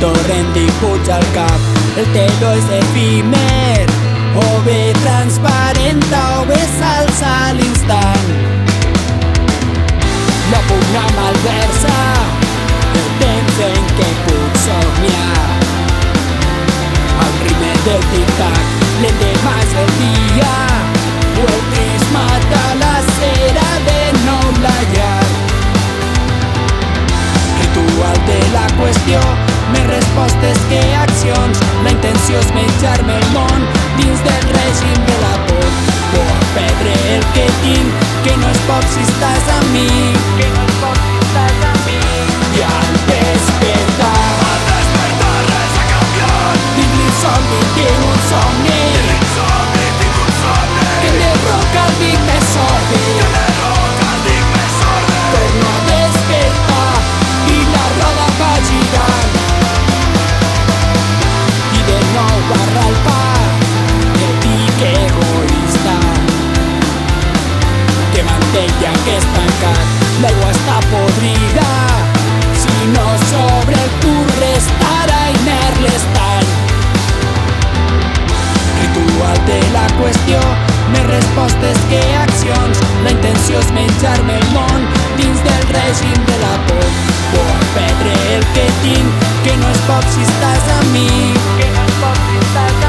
torrent li puja al cap. El teu és efímer, o bé transparenta o bé s'alça a l'instant. La pugna malversa el temps en què puc somiar. Al ritme del tic-tac, l'endemà és el dia, o el prisma de la cera de nou la llar. Ritual de la qüestió, més respostes que accions. La intenció és menjar-me el món dins del règim de la por. O a perdre el que tinc, que no és poc si estàs amb mi. Que no és poc si estàs amb mi. I al despertar res ha canviat. tinc l'insomni, tinc un somni, que m'enderroca el dic més sordi. Torno a despertar i la roda va girant, i de nou barra el pa que dic egoista, que mantella que és tancat. L'aigua està podrida, si no sobre el cul restarà inert l'estany. Ritual de la qüestió, més respostes que accions. La intenció és menjar-me el món dins del règim de la por. O a perdre el que tinc, que no és poc si estàs amb mi. Que no és poc si estàs amb mi.